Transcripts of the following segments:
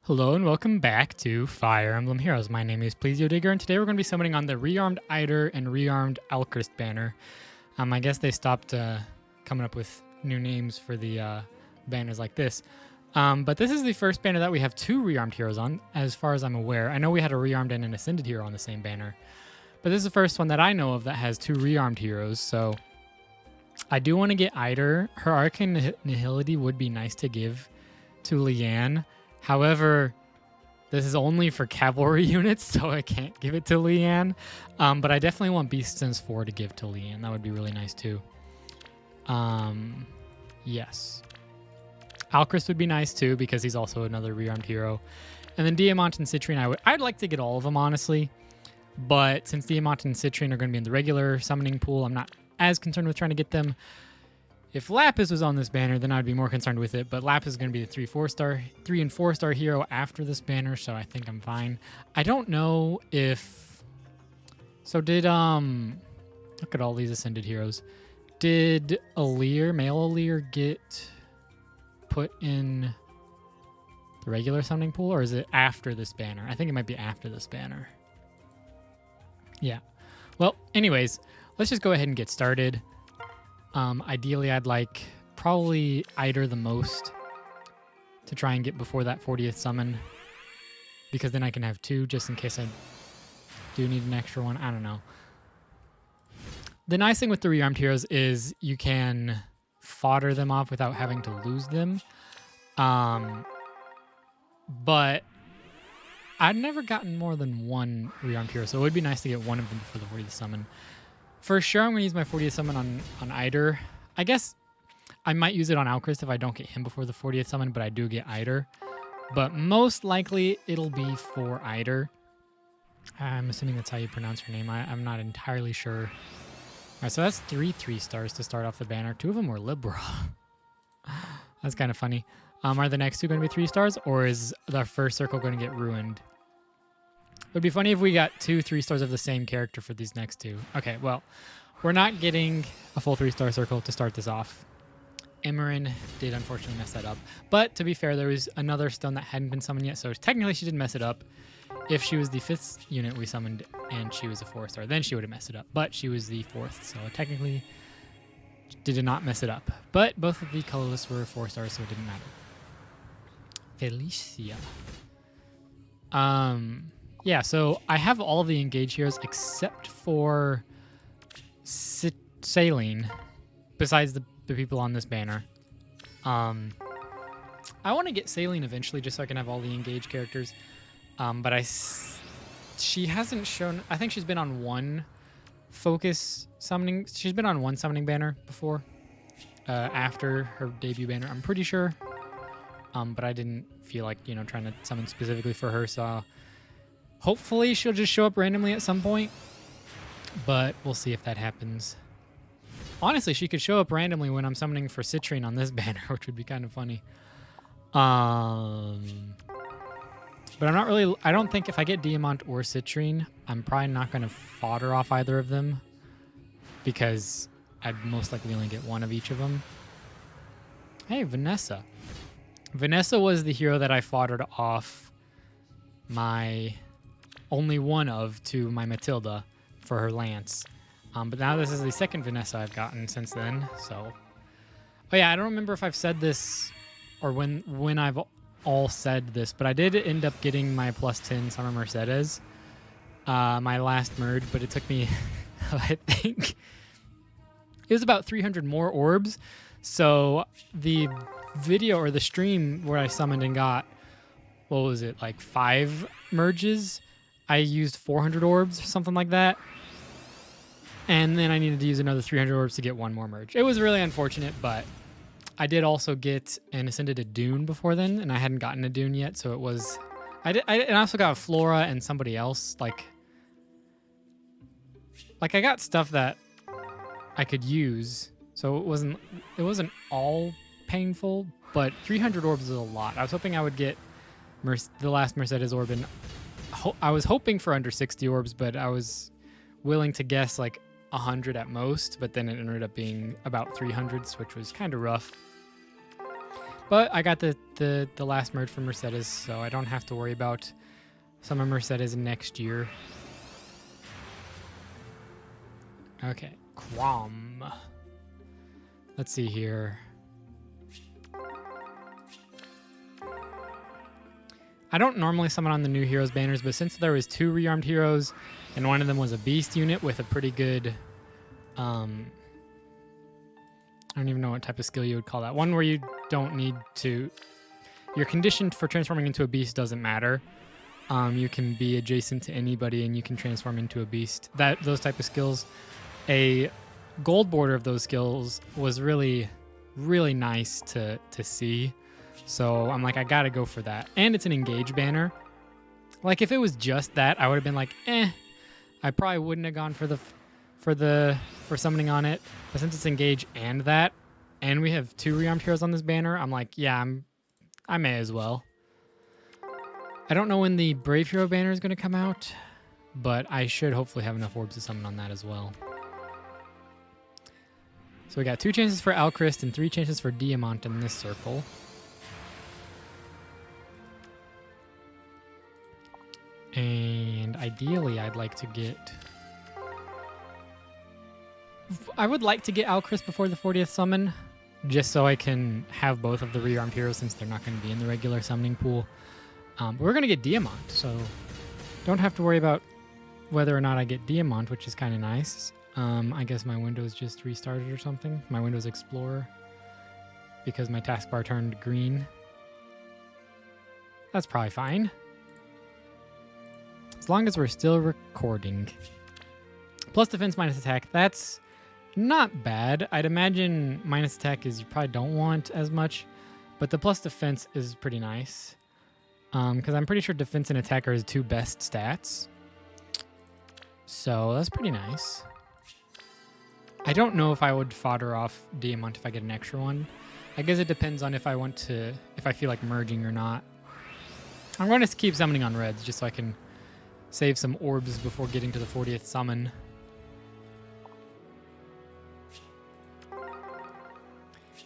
Hello and welcome back to Fire Emblem Heroes. My name is Plesio and today we're going to be summoning on the Rearmed Eitr and Rearmed Alcryst banner. I guess they stopped coming up with new names for the banners like this. But this is the first banner that we have two Rearmed heroes on, as far as I'm aware. I know we had a Rearmed and an Ascended hero on the same banner, but this is the first one that I know of that has two Rearmed heroes, so I do want to get Eitr. Her Arcane Nihility would be nice to give to Leanne. However, this is only for cavalry units, so I can't give it to Leanne. But I definitely want Beast Sense 4 to give to Leanne. That would be really nice too. Yes. Alcryst would be nice too, because he's also another Rearmed hero. And then Diamant and Citrinne, I'd like to get all of them, honestly. But since Diamant and Citrinne are going to be in the regular summoning pool, I'm not as concerned with trying to get them. If Lapis was on this banner, then I'd be more concerned with it, but Lapis is going to be the 3 and 4-star hero after this banner, so I think I'm fine. I don't know if... So did, look at all these Ascended heroes. Did Alear, male Alear, get put in the regular summoning pool, or is it after this banner? I think it might be after this banner. Yeah. Well, anyways, let's just go ahead and get started. Ideally, I'd like probably Eitr the most to try and get before that 40th summon, because then I can have two just in case I do need an extra one. I don't know. The nice thing with the Rearmed heroes is you can fodder them off without having to lose them. But I've never gotten more than one Rearmed hero, so it would be nice to get one of them before the 40th summon. For sure, I'm going to use my 40th summon on Eitr. I guess I might use it on Alcryst if I don't get him before the 40th summon, but I do get Eitr. But most likely, it'll be for Eitr. I'm assuming that's how you pronounce her name. I'm not entirely sure. All right, so that's 3 3-stars to start off the banner. 2 of them were Libra. That's kind of funny. Are the next 2 going to be 3 stars, or is the first circle going to get ruined? It would be funny if we got 2 3-stars of the same character for these next 2. Okay, well, we're not getting a full 3-star circle to start this off. Emerin did unfortunately mess that up. But to be fair, there was another stone that hadn't been summoned yet, so technically she didn't mess it up. If she was the 5th unit we summoned and she was a 4-star, then she would have messed it up. But she was the 4th, so technically did not mess it up. But both of the colorless were 4-stars, so it didn't matter. Felicia. Yeah, so I have all of the engaged heroes except for Saline, besides the people on this banner. I want to get Saline eventually just so I can have all the engaged characters. But she hasn't shown... I think she's been on one focus summoning... She's been on one summoning banner before, after her debut banner, I'm pretty sure. But I didn't feel like, trying to summon specifically for her, so... Hopefully she'll just show up randomly at some point, but we'll see if that happens. Honestly, she could show up randomly when I'm summoning for Citrinne on this banner, which would be kind of funny. But I'm not really... I don't think if I get Diamant or Citrinne, I'm probably not going to fodder off either of them, because I'd most likely only get one of each of them. Hey, Vanessa. Vanessa was the hero that I foddered off my... only one of to my Matilda for her lance. But now this is the second Vanessa I've gotten since then, so... Oh yeah, I don't remember if I've said this or when I've all said this, but I did end up getting my +10 Summer Mercedes, my last merge, but it took me, I think, it was about 300 more orbs, so the video or the stream where I summoned and got, what was it, like 5 merges? I used 400 orbs, something like that. And then I needed to use another 300 orbs to get one more merge. It was really unfortunate, but I did also get an Ascended a Dune before then, and I hadn't gotten a Dune yet, so it was... And I also got Flora and somebody else, like I got stuff that I could use, so it wasn't all painful, but 300 orbs is a lot. I was hoping I would get the last Mercedes orb in... I was hoping for under 60 orbs, but I was willing to guess like 100 at most, but then it ended up being about 300s, which was kind of rough. But I got the the last merge from Mercedes, so I don't have to worry about Summer Mercedes next year. Okay, Quam. Let's see here. I don't normally summon on the new heroes banners, but since there was 2 Rearmed Heroes, and one of them was a beast unit with a pretty good, I don't even know what type of skill you would call that. One where you don't need to, you're conditioned for transforming into a beast doesn't matter. You can be adjacent to anybody and you can transform into a beast. Those type of skills. A gold border of those skills was really, really nice to see. So I'm like, I gotta go for that. And it's an engage banner. Like if it was just that, I would have been like, I probably wouldn't have gone for summoning on it. But since it's engage and that, and we have 2 Rearmed Heroes on this banner, I'm like, yeah, I may as well. I don't know when the Brave Hero banner is gonna come out, but I should hopefully have enough orbs to summon on that as well. So we got 2 chances for Alcryst and 3 chances for Diamant in this circle. And ideally, I would like to get Alcryst before the 40th summon, just so I can have both of the Rearmed Heroes since they're not going to be in the regular summoning pool. But we're going to get Diamant, so don't have to worry about whether or not I get Diamant, which is kind of nice. I guess my Windows just restarted or something. My Windows Explorer, because my taskbar turned green. That's probably fine. As long as we're still recording. Plus defense, minus attack. That's not bad. I'd imagine minus attack is you probably don't want as much, but the plus defense is pretty nice. Because I'm pretty sure defense and attack are his 2 best stats. So that's pretty nice. I don't know if I would fodder off Diamant if I get an extra one. I guess it depends on if I feel like merging or not. I'm going to keep summoning on reds just so I can save some orbs before getting to the 40th summon.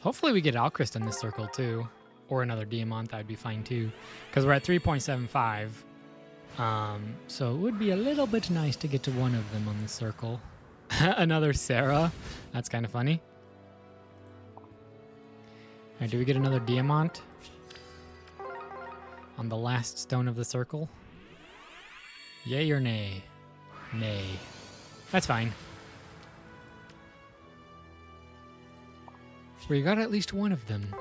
Hopefully we get Alcryst in this circle too. Or another Diamant, that would be fine too. Because we're at 3.75. So it would be a little bit nice to get to one of them on this circle. Another Sarah. That's kind of funny. Alright, do we get another Diamant? On the last stone of the circle? Yay or nay? Nay. That's fine. We got at least one of them.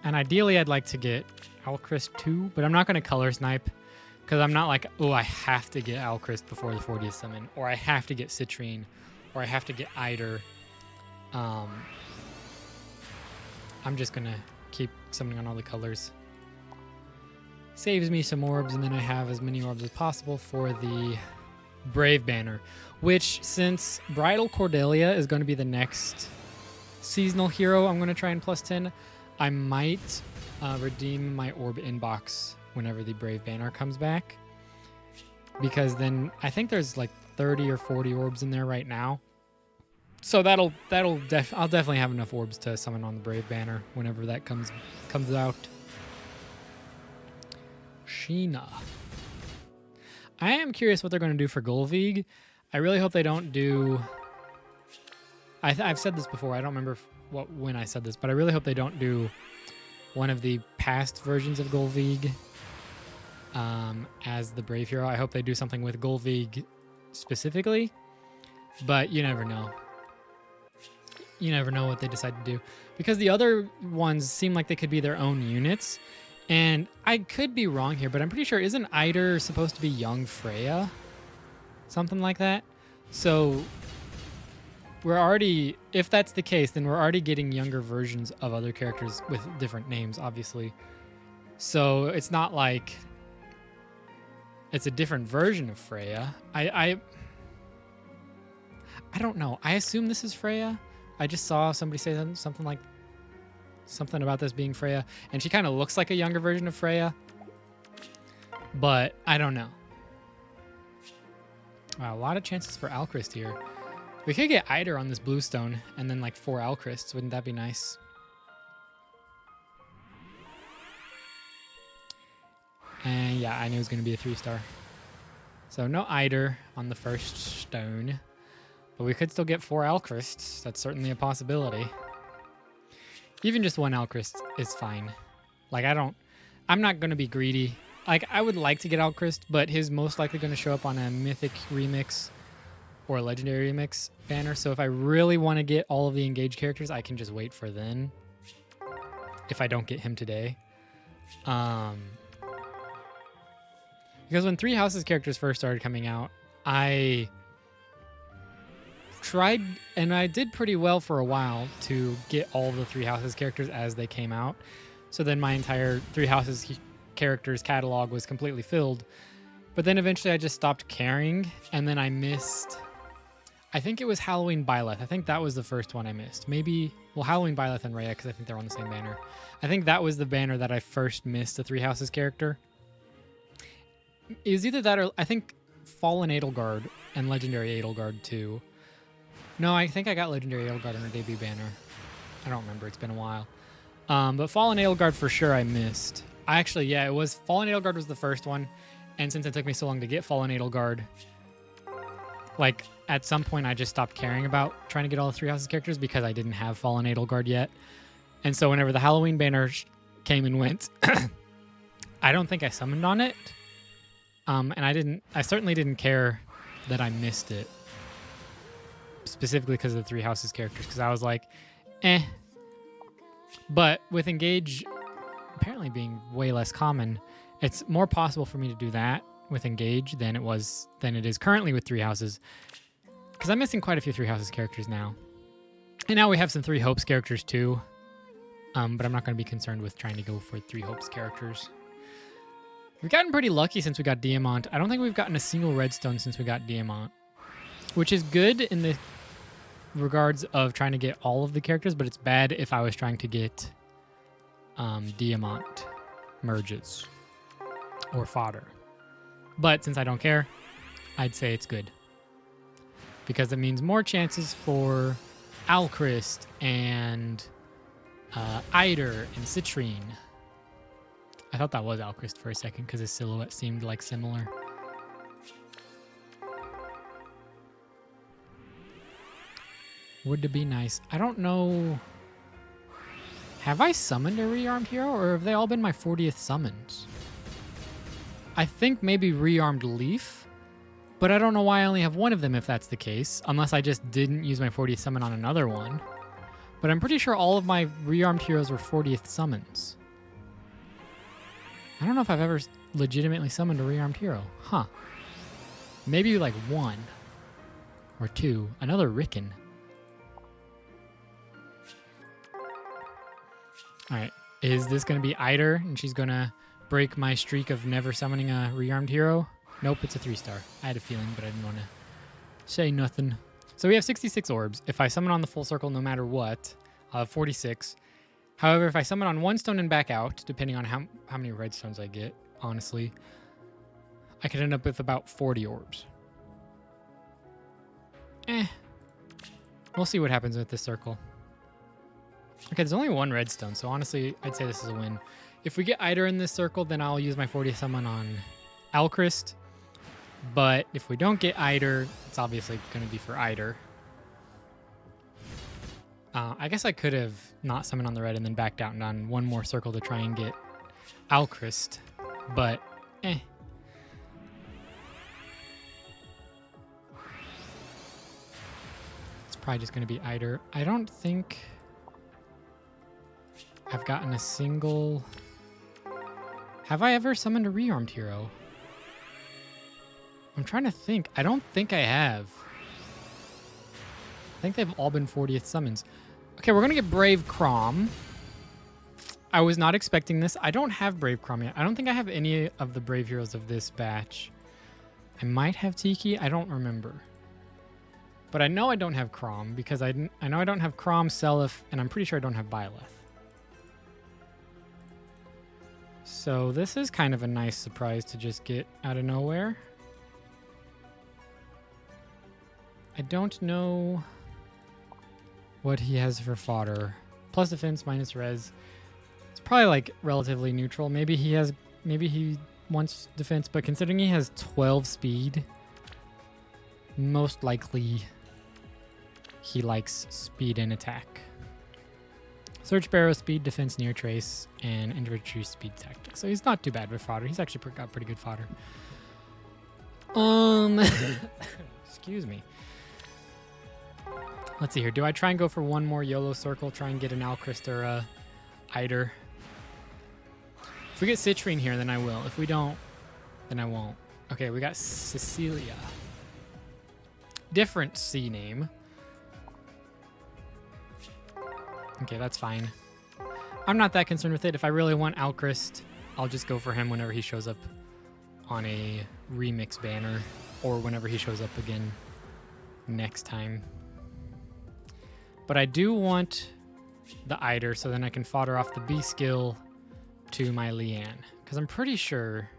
And ideally I'd like to get Alcryst too, but I'm not going to color snipe because I'm not like, oh, I have to get Alcryst before the 40th summon, or I have to get Citrinne, or I have to get Eitr. I'm just going to keep summoning on all the colors. Saves me some orbs, and then I have as many orbs as possible for the Brave banner, which, since Bridal Cordelia is going to be the next seasonal hero I'm going to try and plus 10, I might redeem my orb inbox whenever the Brave banner comes back, because then I think there's like 30 or 40 orbs in there right now. So I'll definitely have enough orbs to summon on the Brave banner whenever that comes out. Sheena. I am curious what they're going to do for Golvig. I really hope they don't do... I've said this before. I don't remember when I said this, but I really hope they don't do one of the past versions of Golvig as the Brave hero. I hope they do something with Golvig specifically, but you never know. You never know what they decide to do, because the other ones seem like they could be their own units. And I could be wrong here, but I'm pretty sure, isn't Eitr supposed to be young Freya? Something like that? So we're already, if that's the case, then we're already getting younger versions of other characters with different names, obviously. So it's not like it's a different version of Freya. I don't know. I assume this is Freya. I just saw somebody say something about this being Freya, and she kind of looks like a younger version of Freya, but I don't know. Wow, a lot of chances for Alcryst here. We could get Eitr on this blue stone and then like 4 Alcrysts. Wouldn't that be nice? And yeah, I knew it was going to be a 3-star. So no Eitr on the first stone. But we could still get 4 Alcrysts. That's certainly a possibility. Even just 1 Alcryst is fine. Like, I'm not going to be greedy. Like, I would like to get Alcryst, but he's most likely going to show up on a Mythic Remix or a Legendary Remix banner. So if I really want to get all of the engaged characters, I can just wait for then. If I don't get him today. Because when 3 Houses characters first started coming out, I tried, and I did pretty well for a while, to get all of the 3 Houses characters as they came out. So then my entire 3 Houses characters catalog was completely filled. But then eventually I just stopped caring, and then I missed, I think it was Halloween Byleth. I think that was the first one I missed. Maybe, well, Halloween Byleth and Rhea, because I think they're on the same banner. I think that was the banner that I first missed the 3 Houses character. It was either that or I think Fallen Edelgard and Legendary Edelgard too. No, I think I got Legendary Edelgard on a debut banner. I don't remember. It's been a while. But Fallen Edelgard for sure I missed. Actually, yeah, it was Fallen Edelgard was the first one. And since it took me so long to get Fallen Edelgard, like at some point I just stopped caring about trying to get all the 3 Houses characters because I didn't have Fallen Edelgard yet. And so whenever the Halloween banner came and went, I don't think I summoned on it. And I certainly didn't care that I missed it. Specifically because of the 3 Houses characters, because I was like, eh. But with Engage apparently being way less common, it's more possible for me to do that with Engage than it is currently with 3 Houses. Because I'm missing quite a few 3 Houses characters now. And now we have some 3 Hopes characters too. But I'm not going to be concerned with trying to go for 3 Hopes characters. We've gotten pretty lucky since we got Diamant. I don't think we've gotten a single redstone since we got Diamant, which is good in the regards of trying to get all of the characters, but it's bad if I was trying to get Diamant merges or fodder. But since I don't care, I'd say it's good because it means more chances for Alcryst and Eitr and Citrinne. I thought that was Alcryst for a second because his silhouette seemed like similar. Would it be nice? I don't know. Have I summoned a Rearmed hero or have they all been my 40th summons? I think maybe Rearmed Leaf, but I don't know why I only have one of them if that's the case, unless I just didn't use my 40th summon on another one. But I'm pretty sure all of my Rearmed heroes were 40th summons. I don't know if I've ever legitimately summoned a Rearmed hero. Huh. Maybe like 1 or 2. Another Rickon. Alright. Is this going to be Eitr and she's going to break my streak of never summoning a Rearmed hero? Nope, it's a 3-star. I had a feeling, but I didn't want to say nothing. So we have 66 orbs. If I summon on the full circle no matter what, I'll have 46. However, if I summon on 1 stone and back out, depending on how many redstones I get, honestly, I could end up with about 40 orbs. We'll see what happens with this circle. Okay, there's only 1 redstone, so honestly, I'd say this is a win. If we get Eitr in this circle, then I'll use my 40th summon on Alcryst. But if we don't get Eitr, it's obviously going to be for Eitr. I guess I could have not summoned on the red and then backed out and done 1 more circle to try and get Alcryst, but It's probably just going to be Eitr. I don't think I've gotten a single... Have I ever summoned a Rearmed hero? I'm trying to think. I don't think I have. I think they've all been 40th summons. Okay, we're going to get Brave Crom. I was not expecting this. I don't have Brave Crom yet. I don't think I have any of the Brave heroes of this batch. I might have Tiki. I don't remember. But I know I don't have Crom because I know I don't have Crom, Seliph, and I'm pretty sure I don't have Byleth. So this is kind of a nice surprise to just get out of nowhere. I don't know what he has for fodder. Plus defense, minus res. It's probably like relatively neutral. Maybe he once defense, but considering he has 12 speed, most likely he likes speed and attack. Search Barrow, speed, defense, near trace, and infantry speed tactics. So he's not too bad with fodder. He's actually got pretty good fodder. Excuse me. Let's see here. Do I try and go for one more YOLO circle, try and get an Alcryst or a Eitr? If we get Citrinne here, then I will. If we don't, then I won't. Okay, we got Cecilia. Different C name. Okay, that's fine. I'm not that concerned with it. If I really want Alcryst, I'll just go for him whenever he shows up on a remix banner or whenever he shows up again next time. But I do want the Eitr so then I can fodder off the B skill to my Leanne. Because I'm pretty sure...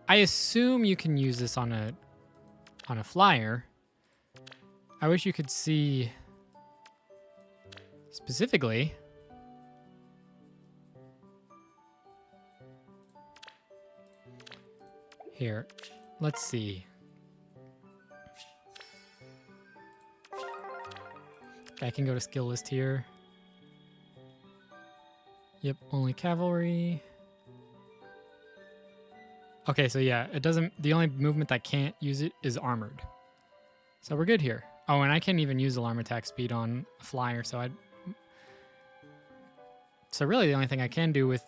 I assume you can use this on a flyer. I wish you could see... specifically, here, let's see. I can go to skill list here. Yep, only cavalry. Okay, so yeah, it doesn't, the only movement that can't use it is armored. So we're good here. Oh, and I can't even use alarm attack speed on a flyer, so So really the only thing I can do with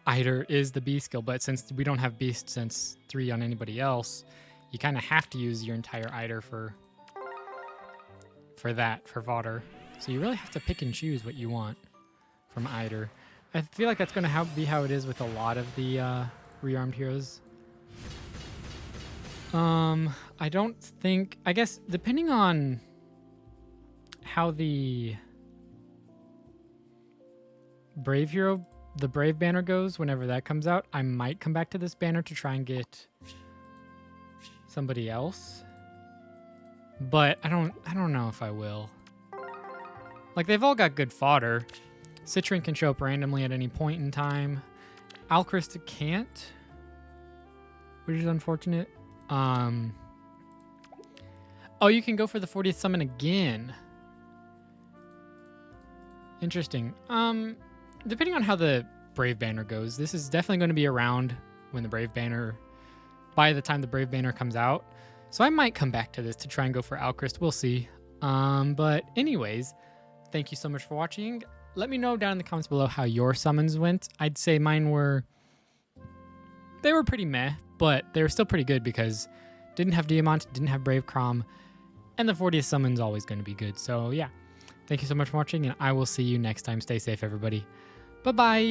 Eitr is the B skill, but since we don't have Beast Sense 3 on anybody else, you kind of have to use your entire Eitr for fodder. So you really have to pick and choose what you want from Eitr. I feel like that's going to be how it is with a lot of the Rearmed Heroes. I don't think... I guess depending on how the Brave Hero, the Brave banner goes, whenever that comes out, I might come back to this banner to try and get somebody else. But I don't know if I will. Like, they've all got good fodder. Citrinne can show up randomly at any point in time. Alcryst can't, which is unfortunate. Oh, you can go for the 40th summon again. Interesting. Depending on how the Brave banner goes, this is definitely going to be around when the Brave banner, by the time the Brave banner comes out. So I might come back to this to try and go for Alcryst. We'll see. But anyways, thank you so much for watching. Let me know down in the comments below how your summons went. I'd say mine were... they were pretty meh, but they were still pretty good because didn't have Diamant, didn't have Brave Crom, and the 40th summon's always going to be good. So yeah, thank you so much for watching, and I will see you next time. Stay safe, everybody. Bye-bye!